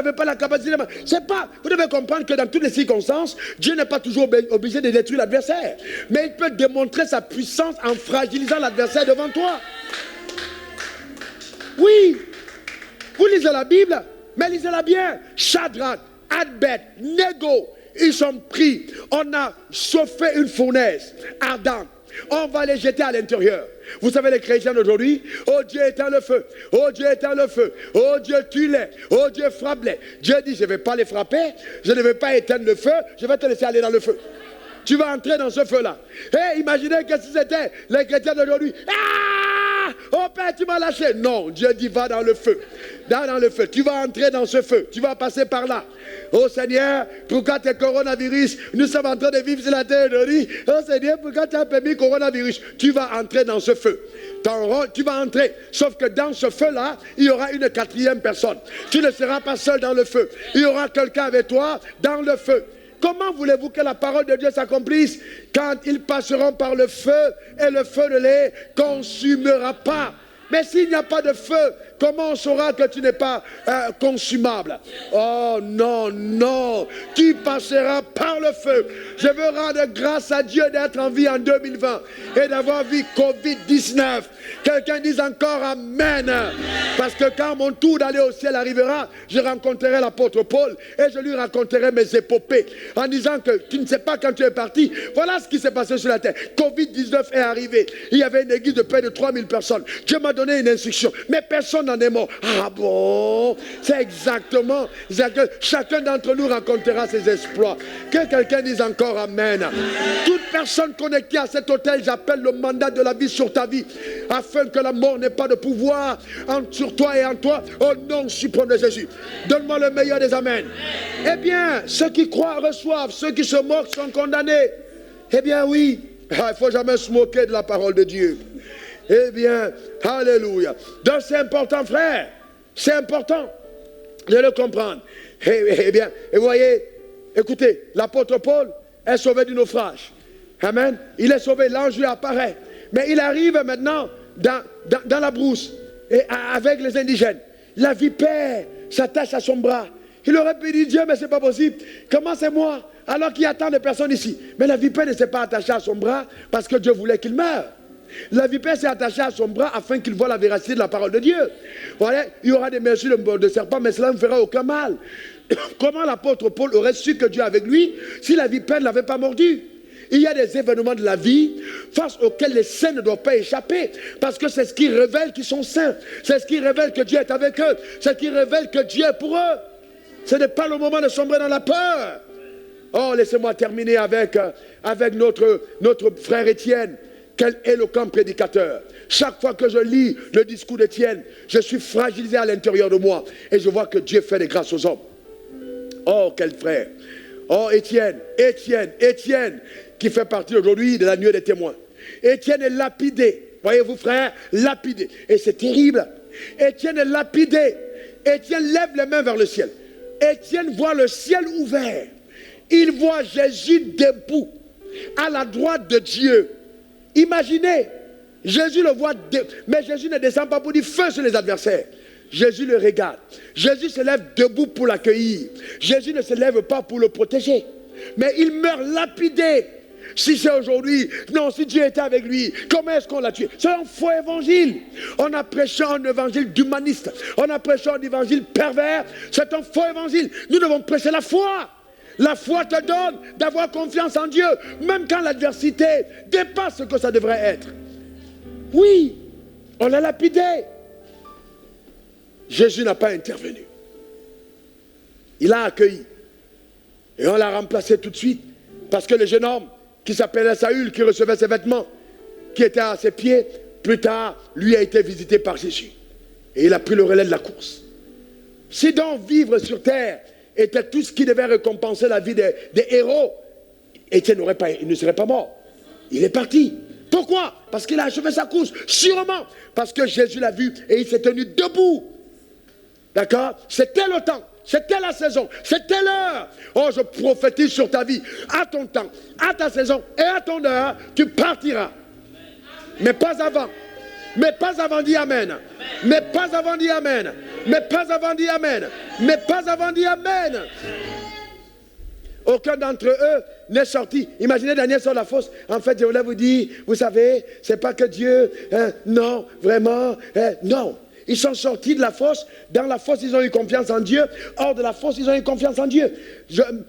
n'avez pas la capacité. C'est pas. Vous devez comprendre que dans toutes les circonstances, Dieu n'est pas toujours obligé de détruire l'adversaire. Mais il peut démontrer sa puissance en fragilisant l'adversaire devant toi. Oui. Vous lisez la Bible, mais lisez-la bien. Shadrach, Abed-Nego, ils sont pris. On a chauffé une fournaise ardente. On va les jeter à l'intérieur. Vous savez, les chrétiens d'aujourd'hui, oh Dieu éteint le feu, oh Dieu éteint le feu, oh Dieu tue-les, oh Dieu frappe-les. Dieu dit, je ne vais pas les frapper, je ne vais pas éteindre le feu, je vais te laisser aller dans le feu. Tu vas entrer dans ce feu-là. Et imaginez que si c'était les chrétiens d'aujourd'hui. Ah! Oh Père, tu m'as lâché. Non, Dieu dit, va dans le feu. Dans le feu. Tu vas entrer dans ce feu. Tu vas passer par là. Oh Seigneur, pourquoi tes coronavirus? Nous sommes en train de vivre sur la terre aujourd'hui. Oh Seigneur, pourquoi tu as permis coronavirus? Tu vas entrer dans ce feu. Tu vas entrer. Sauf que dans ce feu-là, il y aura une quatrième personne. Tu ne seras pas seul dans le feu. Il y aura quelqu'un avec toi dans le feu. Comment voulez-vous que la parole de Dieu s'accomplisse quand ils passeront par le feu et le feu ne les consumera pas? Mais s'il n'y a pas de feu, comment on saura que tu n'es pas consumable? Oh non, non, tu passeras par le feu. Je veux rendre grâce à Dieu d'être en vie en 2020 et d'avoir vu Covid-19. Quelqu'un dise encore Amen. Parce que quand mon tour d'aller au ciel arrivera, je rencontrerai l'apôtre Paul et je lui raconterai mes épopées en disant que tu ne sais pas quand tu es parti. Voilà ce qui s'est passé sur la terre. Covid-19 est arrivé. Il y avait une église de près de 3000 personnes. Dieu m'a donné une instruction, mais personne n'en est mort. Ah bon? C'est exactement. Chacun d'entre nous racontera ses exploits. Que quelqu'un dise encore Amen. Toute personne connectée à cet hôtel, j'appelle le mandat de la vie sur ta vie, afin que la mort n'ait pas de pouvoir sur toi et en toi, au nom suprême de Jésus. Donne-moi le meilleur des Amen. Eh bien, ceux qui croient reçoivent, ceux qui se moquent sont condamnés. Eh bien oui, il ne faut jamais se moquer de la parole de Dieu. Eh bien, alléluia. Donc c'est important, frère. C'est important de le comprendre. Eh bien, et vous voyez, écoutez, l'apôtre Paul est sauvé du naufrage. Amen. Il est sauvé, l'ange lui apparaît. Mais il arrive maintenant dans la brousse et avec les indigènes. La vipère s'attache à son bras. Il aurait pu dire, Dieu, mais ce n'est pas possible. Comment c'est moi? Alors qu'il y a tant de personnes ici. Mais la vipère ne s'est pas attachée à son bras parce que Dieu voulait qu'il meure. La vipère s'est attachée à son bras afin qu'il voie la véracité de la parole de Dieu. Voilà, il y aura des morsures de serpent, mais cela ne fera aucun mal. Comment l'apôtre Paul aurait su que Dieu est avec lui si la vipère ne l'avait pas mordu? Il y a des événements de la vie face auxquels les saints ne doivent pas échapper. Parce que c'est ce qui révèle qu'ils sont saints. C'est ce qui révèle que Dieu est avec eux. C'est ce qui révèle que Dieu est pour eux. Ce n'est pas le moment de sombrer dans la peur. Oh, laissez-moi terminer avec notre frère Étienne. Quel éloquent prédicateur. Chaque fois que je lis le discours d'Étienne, je suis fragilisé à l'intérieur de moi. Et je vois que Dieu fait des grâces aux hommes. Oh, quel frère. Oh, Étienne, qui fait partie aujourd'hui de la nuée des témoins. Étienne est lapidé. Voyez-vous, frère, lapidé. Et c'est terrible. Étienne est lapidé. Étienne lève les mains vers le ciel. Étienne voit le ciel ouvert. Il voit Jésus debout à la droite de Dieu. Imaginez, Jésus le voit, mais Jésus ne descend pas pour dire feu sur les adversaires. Jésus le regarde. Jésus se lève debout pour l'accueillir. Jésus ne se lève pas pour le protéger. Mais il meurt lapidé. Si c'est aujourd'hui, non, si Dieu était avec lui, comment est-ce qu'on l'a tué? C'est un faux évangile. On a prêché un évangile d'humaniste. On a prêché un évangile pervers. C'est un faux évangile. Nous devons prêcher la foi. La foi te donne d'avoir confiance en Dieu, même quand l'adversité dépasse ce que ça devrait être. Oui, on l'a lapidé. Jésus n'a pas intervenu. Il a accueilli. Et on l'a remplacé tout de suite. Parce que le jeune homme qui s'appelait Saül, qui recevait ses vêtements, qui était à ses pieds, plus tard, lui a été visité par Jésus. Et il a pris le relais de la course. Si donc vivre sur terre était tout ce qui devait récompenser la vie des héros, Étienne il ne serait pas mort. Il est parti. Pourquoi? Parce qu'il a achevé sa course. Sûrement parce que Jésus l'a vu et il s'est tenu debout. D'accord? C'était le temps. C'était la saison. C'était l'heure. Oh, je prophétise sur ta vie. À ton temps, à ta saison et à ton heure, tu partiras. Mais pas avant. Mais pas avant, dis Amen. Mais pas avant, dis Amen. Mais pas avant dit Amen. Mais pas avant dit Amen. Aucun d'entre eux n'est sorti. Imaginez Daniel sur la fosse. En fait, je voulais vous dire, vous savez, c'est pas que Dieu, non, vraiment, non. Ils sont sortis de la fosse. Dans la fosse, ils ont eu confiance en Dieu. Hors de la fosse, ils ont eu confiance en Dieu.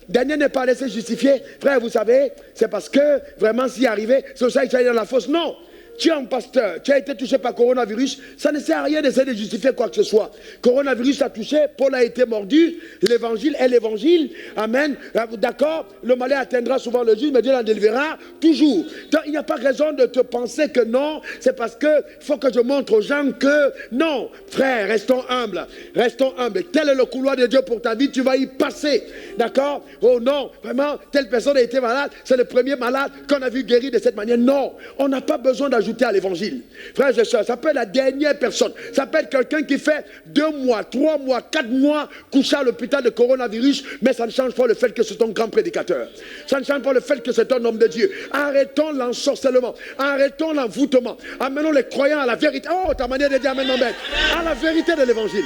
Daniel n'est pas laissé justifier. Frère, vous savez, c'est parce que vraiment, s'il arrivait, c'est pour ça qu'il est allé dans la fosse. Non. Tu es un pasteur, tu as été touché par coronavirus, ça ne sert à rien d'essayer de justifier quoi que ce soit. Coronavirus a touché, Paul a été mordu, l'évangile est l'évangile, amen. D'accord, le malin atteindra souvent le juste, mais Dieu l'en délivrera toujours. Donc il n'y a pas raison de te penser que non, c'est parce qu'il faut que je montre aux gens que non. Frère, restons humbles, restons humbles. Tel est le couloir de Dieu pour ta vie, tu vas y passer. D'accord? Oh non, vraiment, telle personne a été malade, c'est le premier malade qu'on a vu guérir de cette manière. Non, on n'a pas besoin d'ajouter à l'évangile. Frères et sœurs, ça peut être la dernière personne. Ça peut être quelqu'un qui fait 2 mois, 3 mois, 4 mois couché à l'hôpital de coronavirus, mais ça ne change pas le fait que c'est un grand prédicateur. Ça ne change pas le fait que c'est un homme de Dieu. Arrêtons l'ensorcellement. Arrêtons l'envoûtement. Amenons les croyants à la vérité. Oh, ta manière de dire amen, amen. À la vérité de l'évangile.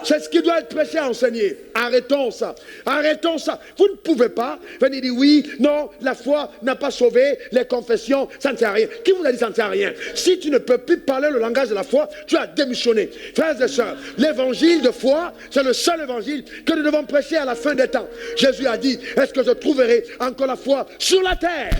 C'est ce qui doit être prêché à enseigner. Arrêtons ça. Arrêtons ça. Vous ne pouvez pas venir dire oui, non, la foi n'a pas sauvé, les confessions, ça ne sert à rien. Qui vous a dit ça ne sert à rien? Si tu ne peux plus parler le langage de la foi, tu as démissionné. Frères et sœurs, l'évangile de foi, c'est le seul évangile que nous devons prêcher à la fin des temps. Jésus a dit, est-ce que je trouverai encore la foi sur la terre?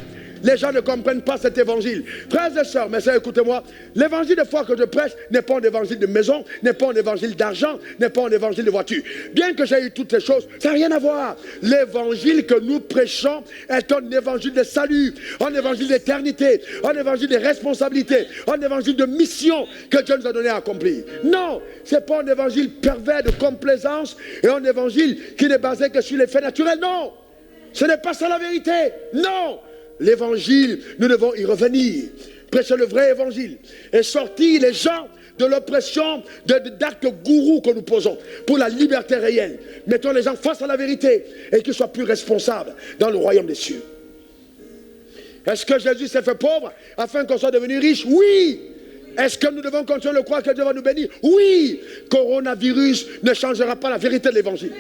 Les gens ne comprennent pas cet évangile. Frères et sœurs, mais ça, écoutez-moi, l'évangile de foi que je prêche n'est pas un évangile de maison, n'est pas un évangile d'argent, n'est pas un évangile de voiture. Bien que j'ai eu toutes ces choses, ça n'a rien à voir. L'évangile que nous prêchons est un évangile de salut, un évangile d'éternité, un évangile de responsabilité, un évangile de mission que Dieu nous a donné à accomplir. Non, ce n'est pas un évangile pervers de complaisance et un évangile qui n'est basé que sur les faits naturels. Non, ce n'est pas ça la vérité. Non. L'évangile, nous devons y revenir, prêcher le vrai évangile et sortir les gens de l'oppression d'actes gourous que nous posons pour la liberté réelle. Mettons les gens face à la vérité et qu'ils soient plus responsables dans le royaume des cieux. Est-ce que Jésus s'est fait pauvre afin qu'on soit devenu riche? Oui. Est-ce que nous devons continuer de croire que Dieu va nous bénir? Oui. Coronavirus ne changera pas la vérité de l'évangile.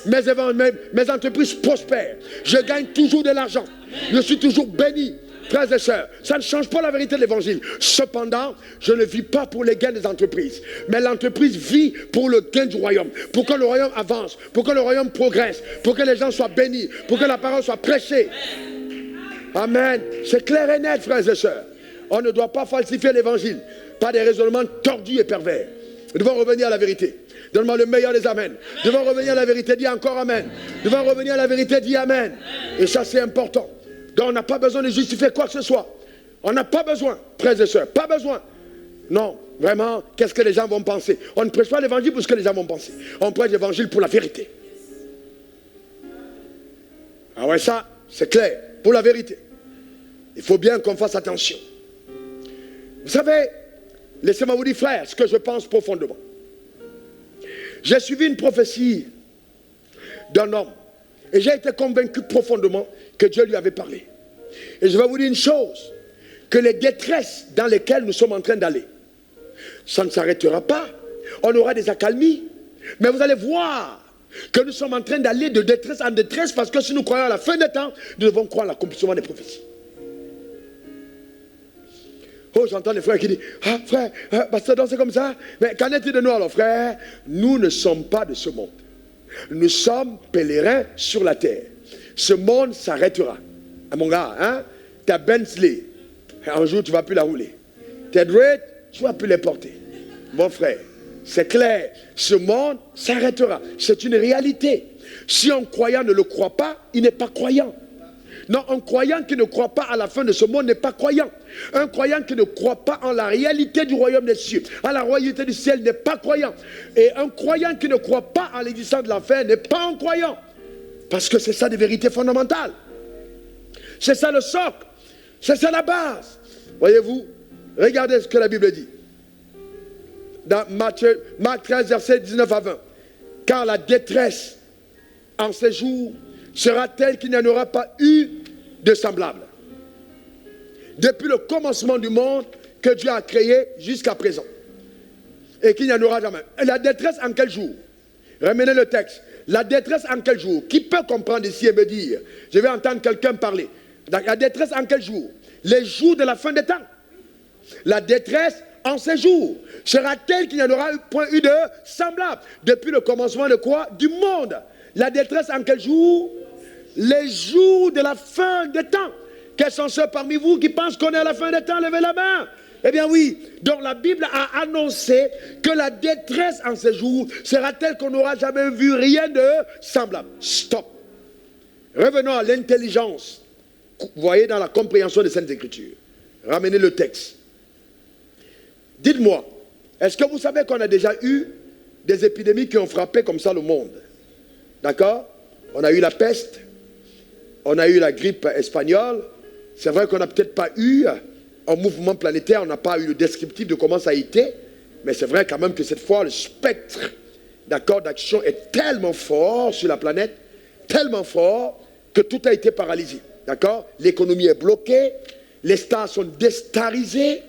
Mes entreprises prospèrent. Je gagne toujours de l'argent. Je suis toujours béni. Frères et sœurs, ça ne change pas la vérité de l'évangile. Cependant, je ne vis pas pour les gains des entreprises. Mais l'entreprise vit pour le gain du royaume. Pour que le royaume avance. Pour que le royaume progresse. Pour que les gens soient bénis. Pour que la parole soit prêchée. Amen. C'est clair et net, frères et sœurs. On ne doit pas falsifier l'évangile par des raisonnements tordus et pervers. Nous devons revenir à la vérité. Donne-moi le meilleur des amens. Nous devons revenir à la vérité, dis encore amen. Nous devons revenir à la vérité, dis amen. Et ça, c'est important. Donc, on n'a pas besoin de justifier quoi que ce soit. On n'a pas besoin, frères et sœurs, pas besoin. Non, vraiment, qu'est-ce que les gens vont penser? On ne prêche pas l'évangile pour ce que les gens vont penser. On prêche l'évangile pour la vérité. Ah ouais, ça, c'est clair, pour la vérité. Il faut bien qu'on fasse attention. Vous savez, laissez-moi vous dire, frère, ce que je pense profondément. J'ai suivi une prophétie d'un homme et j'ai été convaincu profondément que Dieu lui avait parlé. Et je vais vous dire une chose, que les détresses dans lesquelles nous sommes en train d'aller, ça ne s'arrêtera pas. On aura des accalmies, mais vous allez voir que nous sommes en train d'aller de détresse en détresse parce que si nous croyons à la fin des temps, nous devons croire à l'accomplissement des prophéties. Oh, j'entends les frères qui disent, ah frère, pasteur, c'est comme ça. Mais qu'en est-il de nous alors, frère? Nous ne sommes pas de ce monde. Nous sommes pèlerins sur la terre. Ce monde s'arrêtera. Ah, mon gars, hein? Ta Bentley, un jour tu ne vas plus la rouler. Tes dreads, tu ne vas plus les porter. Mon frère, c'est clair. Ce monde s'arrêtera. C'est une réalité. Si un croyant ne le croit pas, il n'est pas croyant. Non, un croyant qui ne croit pas à la fin de ce monde n'est pas croyant. Un croyant qui ne croit pas en la réalité du royaume des cieux, à la royauté du ciel, n'est pas croyant. Et un croyant qui ne croit pas à l'existence de l'enfer n'est pas un croyant. Parce que c'est ça des vérités fondamentales. C'est ça le socle. C'est ça la base. Voyez-vous, regardez ce que la Bible dit. Dans Marc 13, versets 19 à 20. Car la détresse en ces jours sera telle qu'il n'y en aura pas eu de semblable. Depuis le commencement du monde que Dieu a créé jusqu'à présent. et qu'il n'y en aura jamais. Et la détresse en quel jour? Ramenez le texte. La détresse en quel jour? Qui peut comprendre ici et me dire? Je vais entendre quelqu'un parler. La détresse en quel jour? Les jours de la fin des temps. La détresse en ces jours sera telle qu'il n'y en aura point eu de semblable. Depuis le commencement de quoi? Du monde. La détresse en quel jour? Les jours de la fin des temps. Quels sont ceux parmi vous qui pensent qu'on est à la fin des temps? Levez la main. Eh bien oui, donc la Bible a annoncé que la détresse en ces jours sera telle qu'on n'aura jamais vu rien de semblable. Stop. Revenons à l'intelligence. Vous voyez dans la compréhension des Saintes Écritures. Ramenez le texte. Dites-moi, est-ce que vous savez qu'on a déjà eu des épidémies qui ont frappé comme ça le monde? D'accord? On a eu la peste, on a eu la grippe espagnole. C'est vrai qu'on n'a peut-être pas eu un mouvement planétaire, on n'a pas eu le descriptif de comment ça a été, mais c'est vrai quand même que cette fois, le spectre d'action est tellement fort sur la planète, tellement fort que tout a été paralysé. D'accord? L'économie est bloquée, les stars sont déstarisées.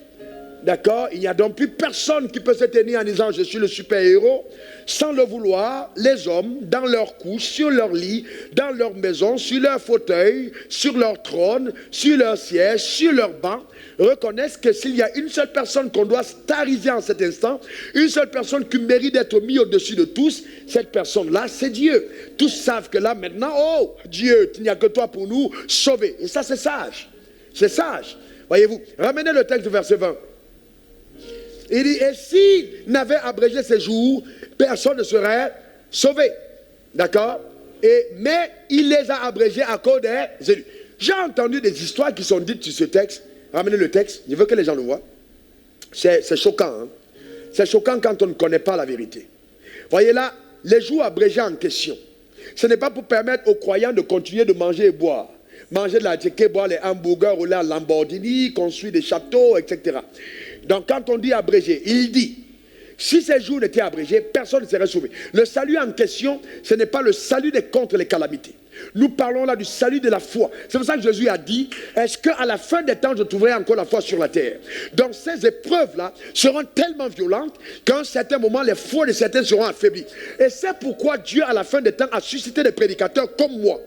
D'accord? Il n'y a donc plus personne qui peut se tenir en disant je suis le super-héros. Sans le vouloir, les hommes, dans leur couche, sur leur lit, dans leur maison, sur leur fauteuil, sur leur trône, sur leur siège, sur leur banc, reconnaissent que s'il y a une seule personne qu'on doit stariser en cet instant, une seule personne qui mérite d'être mise au-dessus de tous, cette personne-là, c'est Dieu. Tous savent que là, maintenant, oh, Dieu, il n'y a que toi pour nous sauver. Et ça, c'est sage. C'est sage. Voyez-vous, ramenez le texte du verset 20. Il dit, et s'il n'avait abrégé ces jours, personne ne serait sauvé. D'accord? Mais il les a abrégés à cause des élus. J'ai entendu des histoires qui sont dites sur ce texte. Ramenez le texte, je veux que les gens le voient. C'est choquant. Hein? C'est choquant quand on ne connaît pas la vérité. Voyez là, les jours abrégés en question. Ce n'est pas pour permettre aux croyants de continuer de manger et boire. Manger de la tchéké, boire les hamburgers, rouler en Lamborghini, construire des châteaux, etc. Donc quand on dit abrégé, il dit, si ces jours étaient abrégés, personne ne serait sauvé. Le salut en question, ce n'est pas le salut des contre les calamités. Nous parlons là du salut de la foi. C'est pour ça que Jésus a dit, est-ce qu'à la fin des temps, je trouverai encore la foi sur la terre? Donc ces épreuves-là seront tellement violentes qu'à un certain moment, les foi de certains seront affaiblies. Et c'est pourquoi Dieu, à la fin des temps, a suscité des prédicateurs comme moi,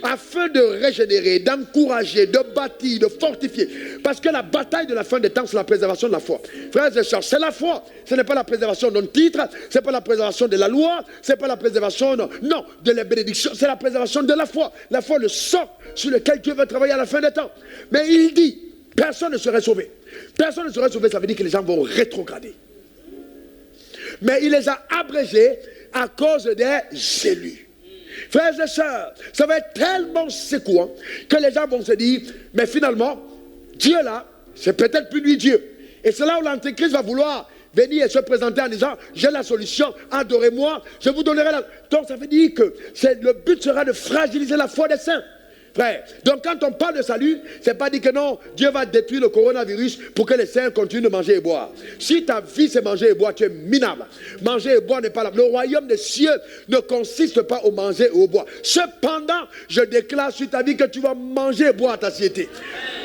afin de régénérer, d'encourager, de bâtir, de fortifier. Parce que la bataille de la fin des temps, c'est la préservation de la foi. Frères et sœurs, c'est la foi. Ce n'est pas la préservation d'un titre, ce n'est pas la préservation de la loi, ce n'est pas la préservation, non, de la bénédiction, c'est la préservation de la foi. La foi, le sang sur lequel Dieu veut travailler à la fin des temps. Mais il dit, personne ne serait sauvé. Personne ne serait sauvé, ça veut dire que les gens vont rétrograder. Mais il les a abrégés à cause des élus. Frères et sœurs, ça va être tellement secouant que les gens vont se dire, mais finalement, Dieu là, c'est peut-être plus lui Dieu. Et c'est là où l'Antéchrist va vouloir venir et se présenter en disant, j'ai la solution, adorez-moi, je vous donnerai la... Donc ça veut dire que le but sera de fragiliser la foi des saints. Frère, donc quand on parle de salut, c'est pas dit que non, Dieu va détruire le coronavirus pour que les saints continuent de manger et boire. Si ta vie c'est manger et boire, tu es minable. Manger et boire n'est pas là. Le royaume des cieux ne consiste pas au manger et au boire. Cependant, je déclare sur ta vie que tu vas manger et boire à ta satiété.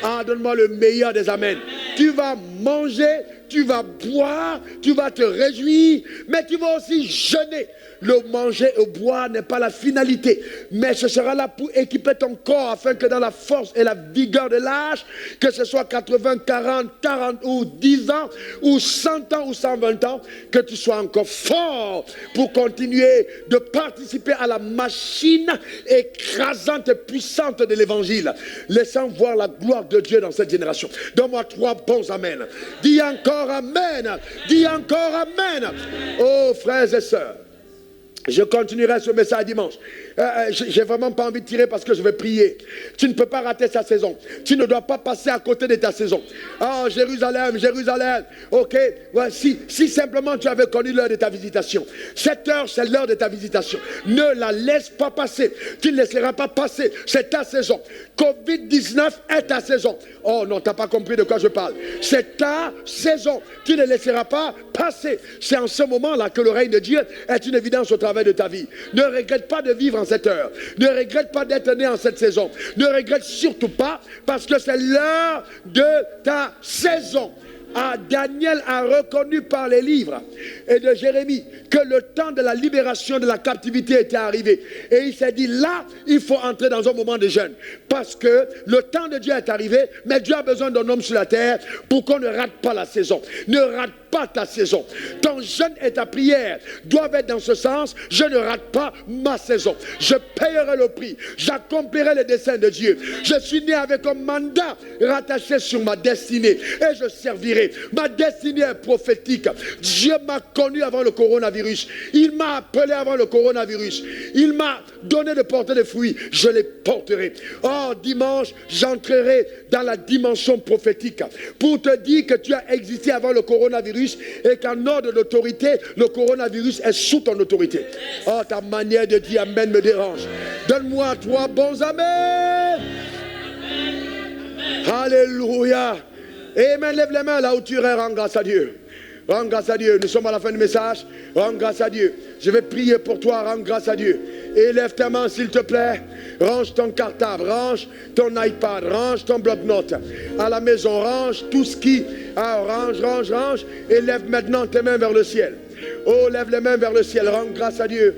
Ah, donne-moi le meilleur des amens. Tu vas manger, tu vas boire, tu vas te réjouir, mais tu vas aussi jeûner. Le manger et boire n'est pas la finalité, mais ce sera là pour équiper ton corps afin que dans la force et la vigueur de l'âge, que ce soit 80, 40 ou 10 ans, ou 100 ans ou 120 ans, que tu sois encore fort pour continuer de participer à la machine écrasante et puissante de l'évangile, laissant voir la gloire de Dieu dans cette génération. Donne-moi 3 bons amen. Dis encore amen. Dis encore amen. Oh frères et sœurs, je continuerai ce message dimanche. J'ai vraiment pas envie de tirer parce que je vais prier. Tu ne peux pas rater sa saison. Tu ne dois pas passer à côté de ta saison. Oh Jérusalem, Jérusalem. Ok, voici. Si simplement tu avais connu l'heure de ta visitation. Cette heure, c'est l'heure de ta visitation. Ne la laisse pas passer. Tu ne laisseras pas passer. C'est ta saison. Covid-19 est ta saison. Oh non, tu n'as pas compris de quoi je parle. C'est ta saison. Tu ne laisseras pas passer. C'est en ce moment-là que le règne de Dieu est une évidence au travers de ta vie. Ne regrette pas de vivre en cette heure. Ne regrette pas d'être né en cette saison. Ne regrette surtout pas parce que c'est l'heure de ta saison. Daniel a reconnu par les livres et de Jérémie que le temps de la libération de la captivité était arrivé. Et il s'est dit, là, il faut entrer dans un moment de jeûne. Parce que le temps de Dieu est arrivé, mais Dieu a besoin d'un homme sur la terre pour qu'on ne rate pas la saison. Ne rate pas ta saison. Ton jeûne et ta prière doivent être dans ce sens. Je ne rate pas ma saison. Je payerai le prix. J'accomplirai les desseins de Dieu. Je suis né avec un mandat rattaché sur ma destinée et je servirai. Ma destinée est prophétique. Dieu m'a connu avant le coronavirus. Il m'a appelé avant le coronavirus. Il m'a donné de porter des fruits. Je les porterai. Oh, dimanche, j'entrerai dans la dimension prophétique pour te dire que tu as existé avant le coronavirus et qu'en ordre d'autorité, le coronavirus est sous ton autorité. Oh, ta manière de dire Amen me dérange. Donne-moi 3 bons Amen. Alléluia. Amen. Lève les mains là où tu es, rends grâce à Dieu. Rends grâce à Dieu. Nous sommes à la fin du message. Rends grâce à Dieu. Je vais prier pour toi. Rends grâce à Dieu. Élève ta main s'il te plaît. Range ton cartable. Range ton iPad. Range ton bloc-notes. À la maison, range tout ce qui... range. Élève maintenant tes mains vers le ciel. Oh, lève les mains vers le ciel. Rends grâce à Dieu.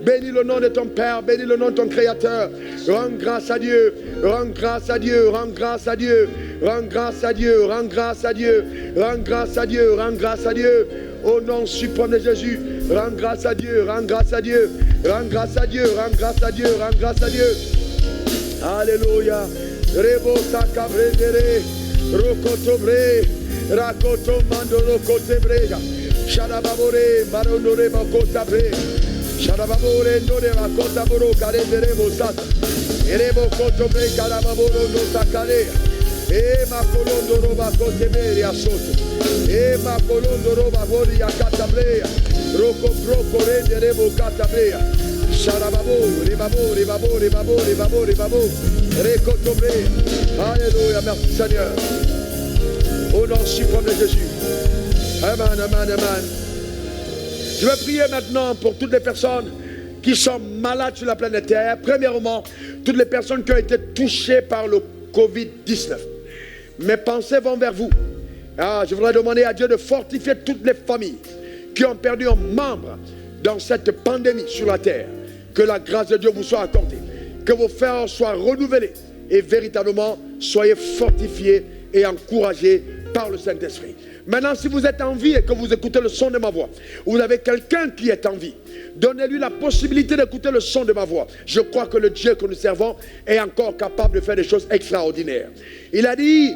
Bénis le nom de ton Père. Bénis le nom de ton Créateur. Rends grâce à Dieu. Rends grâce à Dieu. Rends grâce à Dieu. Rends grâce à Dieu. Rends grâce à Dieu. Rends grâce à Dieu. Rends grâce à Dieu. Au nom suprême de Jésus. Rends grâce à Dieu. Rends grâce à Dieu. Rends grâce à Dieu. Rends grâce à Dieu. Rends grâce à Dieu. Alléluia. Rebo sakabrendere. Rokotobre. Rakoto mandoro kotebrega. Shadababore, Baronore Bakotabre, Shadababore, Nore Bakotaboro, Karemberebo Sata, Erebo Kotobre, Karababoro, no Sakarea, Macolondo Roba Koteberia Soto, Macolondo Roba Boria Catabrea, Roko Proko Renderebo Catabrea, Shadababo, Rebabo, Recotobre. Alléluia, merci Seigneur. Au nom suprême de Jésus. Amen, amen, amen. Je vais prier maintenant pour toutes les personnes qui sont malades sur la planète Terre. Premièrement, toutes les personnes qui ont été touchées par le Covid-19. Mes pensées vont vers vous. Je voudrais demander à Dieu de fortifier toutes les familles qui ont perdu un membre dans cette pandémie sur la terre. Que la grâce de Dieu vous soit accordée. Que vos frères soient renouvelés et véritablement soyez fortifiés et encouragés par le Saint-Esprit. Maintenant, si vous êtes en vie et que vous écoutez le son de ma voix, vous avez quelqu'un qui est en vie, donnez-lui la possibilité d'écouter le son de ma voix. Je crois que le Dieu que nous servons est encore capable de faire des choses extraordinaires. Il a dit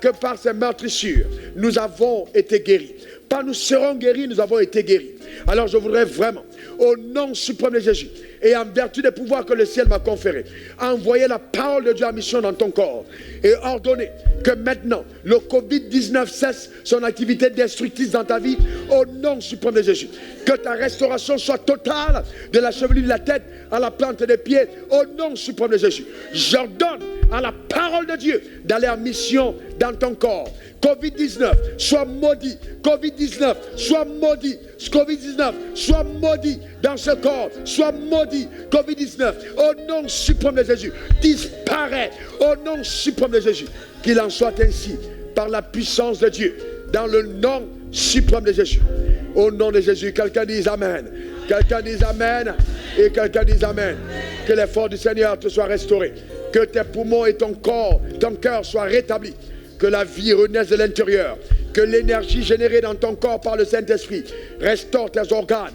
que par ses meurtrissures, nous avons été guéris. Pas nous serons guéris, nous avons été guéris. Alors je voudrais vraiment, au nom suprême de Jésus, et en vertu des pouvoirs que le ciel m'a conférés, envoyer la parole de Dieu en mission dans ton corps et ordonner que maintenant le Covid-19 cesse son activité destructrice dans ta vie au nom suprême de Jésus. Que ta restauration soit totale de la chevelure de la tête à la plante des pieds au nom suprême de Jésus. J'ordonne à la parole de Dieu d'aller en mission dans ton corps. Covid-19, sois maudit. Covid-19, sois maudit. Covid-19, sois maudit dans ce corps. Sois maudit. Covid-19, au nom suprême de Jésus, disparaît. Au nom suprême de Jésus. Qu'il en soit ainsi par la puissance de Dieu. Dans le nom suprême de Jésus. Au nom de Jésus, quelqu'un dise Amen. Quelqu'un dise Amen. Et quelqu'un dise Amen. Que l'effort du Seigneur te soit restauré. Que tes poumons et ton corps, ton cœur soient rétablis. Que la vie renaisse de l'intérieur. Que l'énergie générée dans ton corps par le Saint-Esprit restaure tes organes.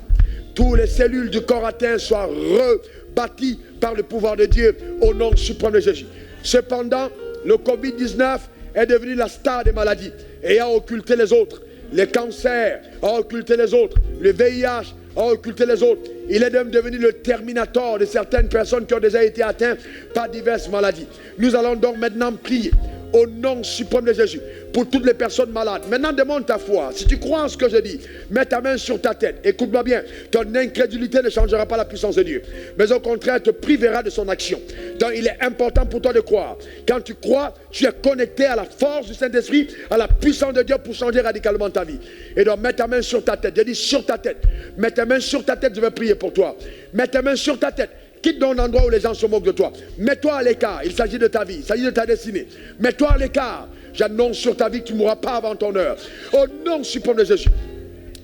Toutes les cellules du corps atteint soient rebâties par le pouvoir de Dieu au nom suprême de Jésus. Cependant, le Covid-19 est devenu la star des maladies et a occulté les autres. Les cancers ont occulté les autres. Le VIH a occulté les autres. Il est même devenu le terminator de certaines personnes qui ont déjà été atteintes par diverses maladies. Nous allons donc maintenant prier au nom suprême de Jésus pour toutes les personnes malades. Maintenant, demande ta foi. Si tu crois en ce que je dis, mets ta main sur ta tête. Écoute-moi bien. Ton incrédulité ne changera pas la puissance de Dieu, mais au contraire te privera de son action. Donc il est important pour toi de croire. Quand tu crois, tu es connecté à la force du Saint-Esprit, à la puissance de Dieu pour changer radicalement ta vie. Et donc mets ta main sur ta tête. Je dis sur ta tête. Mets ta main sur ta tête, je vais prier pour toi. Mets ta main sur ta tête. Quitte donc l'endroit où les gens se moquent de toi. Mets-toi à l'écart. Il s'agit de ta vie. Il s'agit de ta destinée. Mets-toi à l'écart. J'annonce sur ta vie que tu ne mourras pas avant ton heure. Au nom suprême de Jésus,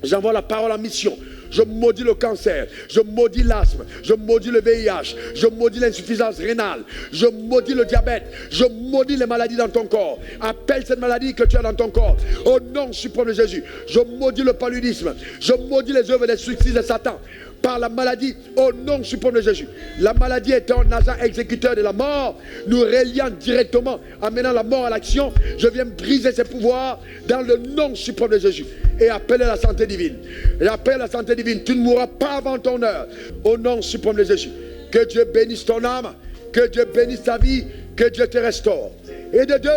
j'envoie la parole en mission. Je maudis le cancer, je maudis l'asthme, je maudis le VIH, je maudis l'insuffisance rénale, je maudis le diabète, je maudis les maladies dans ton corps. Appelle cette maladie que tu as dans ton corps. Au nom suprême de Jésus, je maudis le paludisme, je maudis les œuvres des suicides de Satan. Par la maladie, au nom suprême de Jésus. La maladie est un agent exécuteur de la mort, nous reliant directement, amenant la mort à l'action. Je viens briser ses pouvoirs dans le nom suprême de Jésus et appeler la santé divine. J'appelle la santé divine. Tu ne mourras pas avant ton heure. Au nom suprême de Jésus. Que Dieu bénisse ton âme, que Dieu bénisse ta vie, que Dieu te restaure. Et de deux,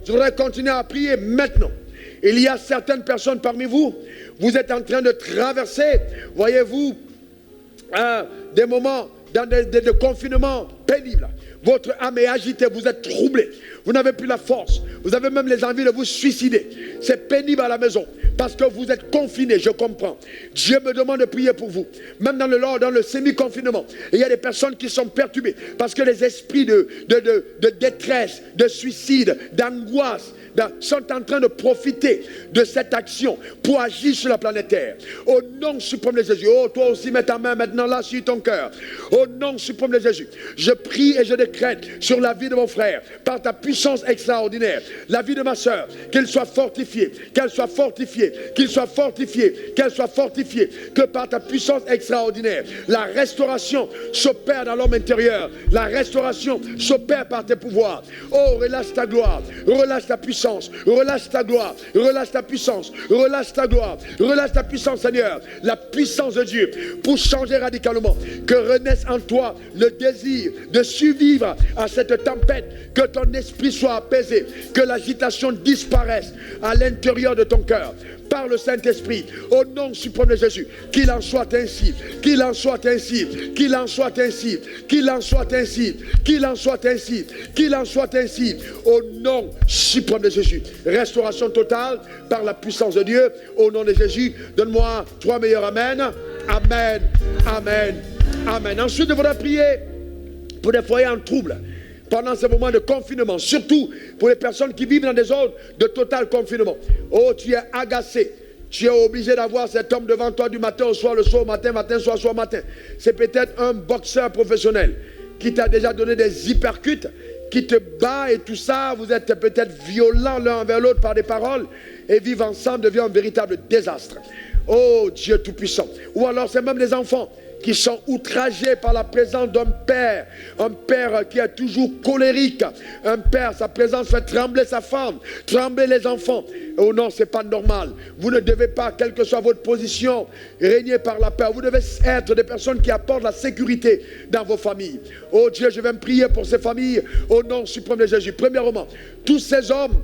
je voudrais continuer à prier maintenant. Il y a certaines personnes parmi vous, vous êtes en train de traverser, voyez-vous, des moments de confinement pénible. Votre âme est agitée, vous êtes troublé, vous n'avez plus la force, vous avez même les envies de vous suicider. C'est pénible à la maison parce que vous êtes confiné, je comprends. Dieu me demande de prier pour vous. Même dans le semi-confinement, il y a des personnes qui sont perturbées parce que les esprits de détresse, de suicide, d'angoisse sont en train de profiter de cette action pour agir sur la planète Terre. Au nom suprême de Jésus, oh, toi aussi mets ta main maintenant là sur ton cœur. Au nom suprême de Jésus, je prie et je décrète sur la vie de mon frère, par ta puissance extraordinaire, la vie de ma soeur, qu'elle soit fortifiée, qu'elle soit fortifiée, qu'il soit fortifié, qu'elle soit fortifiée, que par ta puissance extraordinaire, la restauration s'opère dans l'homme intérieur, la restauration s'opère par tes pouvoirs. Oh, relâche ta gloire, relâche ta puissance, relâche ta gloire, relâche ta puissance, relâche ta gloire, relâche ta puissance, Seigneur, la puissance de Dieu pour changer radicalement, que renaisse en toi le désir de survivre à cette tempête, que ton esprit soit apaisé, que l'agitation disparaisse à l'intérieur de ton cœur. Par le Saint-Esprit, au nom suprême de Jésus, qu'il en soit ainsi, qu'il en soit ainsi, qu'il en soit ainsi, qu'il en soit ainsi, qu'il en soit ainsi, qu'il en soit ainsi, au nom suprême de Jésus. Restauration totale par la puissance de Dieu, au nom de Jésus. Donne-moi 3 meilleurs amen, amen, amen, amen. Ensuite, je voudrais prier pour des foyers en trouble pendant ce moment de confinement, surtout pour les personnes qui vivent dans des zones de total confinement. Oh, tu es agacé, tu es obligé d'avoir cet homme devant toi du matin au soir, le soir au matin, matin, soir, soir, matin. C'est peut-être un boxeur professionnel qui t'a déjà donné des hypercutes, qui te bat et tout ça. Vous êtes peut-être violents l'un envers l'autre par des paroles, et vivre ensemble devient un véritable désastre. Oh Dieu Tout-Puissant. Ou alors c'est même les enfants qui sont outragés par la présence d'un père, un père qui est toujours colérique, un père, sa présence fait trembler sa femme, trembler les enfants. Oh non, c'est pas normal. Vous ne devez pas, quelle que soit votre position, régner par la peur. Vous devez être des personnes qui apportent la sécurité dans vos familles. Oh Dieu, je vais me prier pour ces familles au nom suprême de Jésus. Premièrement, tous ces hommes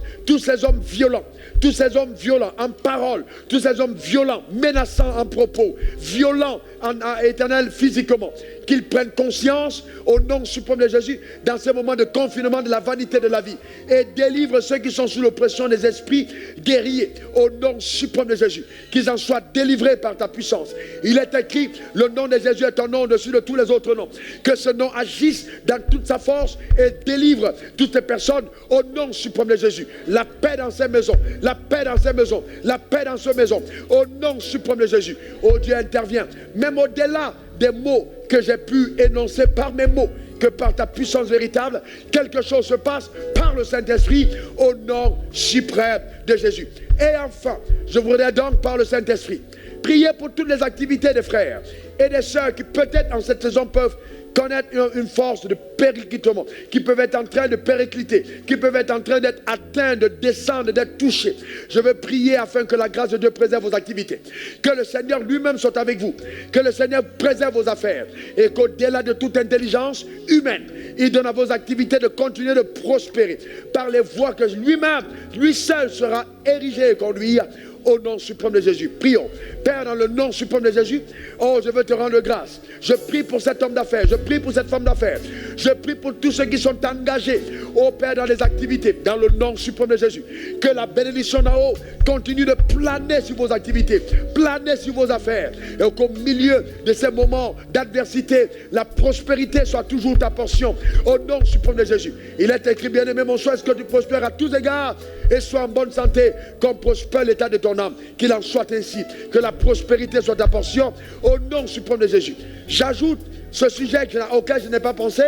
violents, tous ces hommes violents en parole, tous ces hommes violents, menaçants en propos, violents en éternel physiquement, qu'ils prennent conscience au nom suprême de Jésus dans ces moments de confinement de la vanité de la vie et délivre ceux qui sont sous l'oppression des esprits guerriers au nom suprême de Jésus, qu'ils en soient délivrés par ta puissance. Il est écrit, le nom de Jésus est un nom au-dessus de tous les autres noms, que ce nom agisse dans toute sa force et délivre toutes les personnes au nom suprême de Jésus. La paix dans ces maisons, la paix dans ces maisons, la paix dans ces maisons, au nom suprême de Jésus. Oh Dieu, intervient, même au-delà des mots que j'ai pu énoncer par mes mots, que par ta puissance véritable, quelque chose se passe par le Saint-Esprit au nom suprême de Jésus. Et enfin, je voudrais donc par le Saint-Esprit prier pour toutes les activités des frères et des sœurs qui peut-être en cette saison peuvent connaître une force de périclitement, qui peuvent être en train de péricliter, qui peuvent être en train d'être atteints, de descendre, d'être touchés. Je veux prier afin que la grâce de Dieu préserve vos activités, que le Seigneur lui-même soit avec vous, que le Seigneur préserve vos affaires et qu'au-delà de toute intelligence humaine, il donne à vos activités de continuer de prospérer par les voies que lui-même, lui seul sera érigé et conduire au nom suprême de Jésus. Prions. Père, dans le nom suprême de Jésus, oh, je veux te rendre grâce. Je prie pour cet homme d'affaires, je prie pour cette femme d'affaires, je prie pour tous ceux qui sont engagés, oh Père, dans les activités, dans le nom suprême de Jésus. Que la bénédiction d'en haut continue de planer sur vos activités, planer sur vos affaires, et qu'au milieu de ces moments d'adversité, la prospérité soit toujours ta portion, au nom suprême de Jésus. Il est écrit, bien-aimé, mon soeur, est-ce que tu prospères à tous égards et sois en bonne santé, comme prospère l'état de ton âme. Qu'il en soit ainsi, que la prospérité soit ta portion, au nom suprême de Jésus. J'ajoute ce sujet auquel je n'ai pas pensé.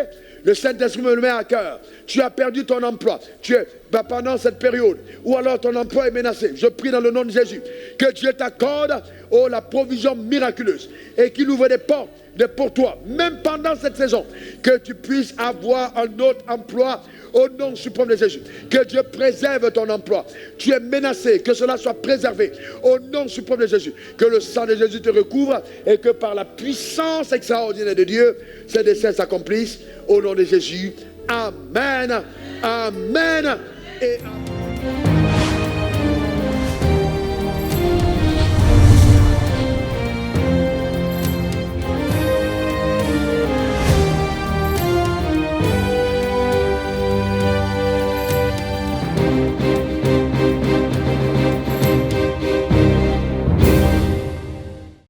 Le Saint-Esprit me le met à cœur. Tu as perdu ton emploi. Pendant cette période, ou alors ton emploi est menacé. Je prie dans le nom de Jésus que Dieu t'accorde la provision miraculeuse et qu'il ouvre des portes pour toi, même pendant cette saison, que tu puisses avoir un autre emploi au nom suprême de Jésus. Que Dieu préserve ton emploi. Tu es menacé, que cela soit préservé au nom suprême de Jésus. Que le sang de Jésus te recouvre et que par la puissance extraordinaire de Dieu, ces desseins s'accomplissent au nom de Jésus. Amen. Amen et amen.